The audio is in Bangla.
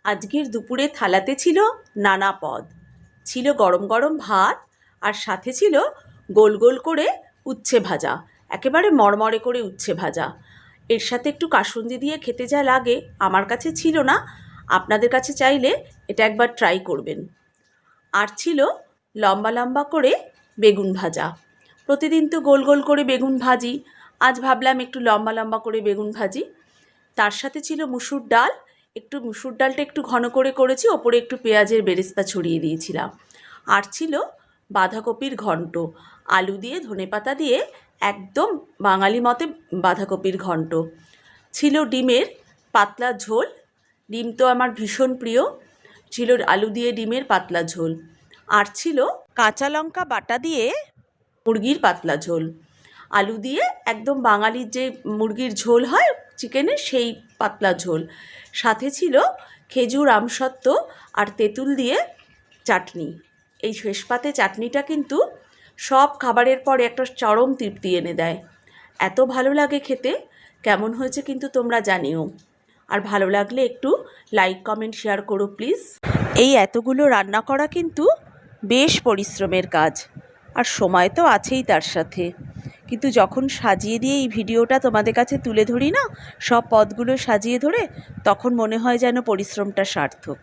আজকের দুপুরে থালাতে ছিল নানা পদ। ছিল গরম গরম ভাত, আর সাথে ছিল গোল গোল করে উচ্ছে ভাজা, একেবারে মড়মড়ে করে উচ্ছে ভাজা। এর সাথে একটু কাসুন্দি দিয়ে খেতে যা লাগে, আমার কাছে ছিল না, আপনাদের কাছে চাইলে এটা একবার ট্রাই করবেন। আর ছিল লম্বা লম্বা করে বেগুন ভাজা। প্রতিদিন তো গোল গোল করে বেগুন ভাজি, আজ ভাবলাম একটু লম্বা লম্বা করে বেগুন ভাজি। তার সাথে ছিল মুসুর ডাল, মুসুর ডালটা একটু ঘন করে করেছি, ওপরে একটু পেঁয়াজের বেরেস্তা ছড়িয়ে দিয়েছিলাম। আর ছিল বাঁধাকপির ঘন্ট, আলু দিয়ে ধনেপাতা দিয়ে একদম বাঙালি মতে বাঁধাকপির ঘন্ট। ছিল ডিমের পাতলা ঝোল, ডিম তো আমার ভীষণ প্রিয়, ছিল আলু দিয়ে ডিমের পাতলা ঝোল। আর ছিল কাঁচা লঙ্কা বাটা দিয়ে মুরগির পাতলা ঝোল, আলু দিয়ে একদম বাঙালির যে মুরগির ঝোল হয় চিকেনের, সেই পাতলা ঝোল। সাথে ছিল খেজুর, আমসত্ত্ব আর তেঁতুল দিয়ে চাটনি। এই শেষ পাতে চাটনিটা কিন্তু সব খাবারের পরে একটা চরম তৃপ্তি এনে দেয়। এত ভালো লাগে খেতে, কেমন হয়েছে কিন্তু তোমরা জানিও। আর ভালো লাগলে একটু লাইক, কমেন্ট, শেয়ার করো প্লিজ। এই এতগুলো রান্না করা কিন্তু বেশ পরিশ্রমের কাজ, আর সময় তো আছেই তার সাথে। কিন্তু যখন সাজিয়ে দিয়ে এই ভিডিওটা তোমাদের কাছে তুলে ধরি না, সব পদগুলো সাজিয়ে ধরে, তখন মনে হয় যেন পরিশ্রমটা সার্থক।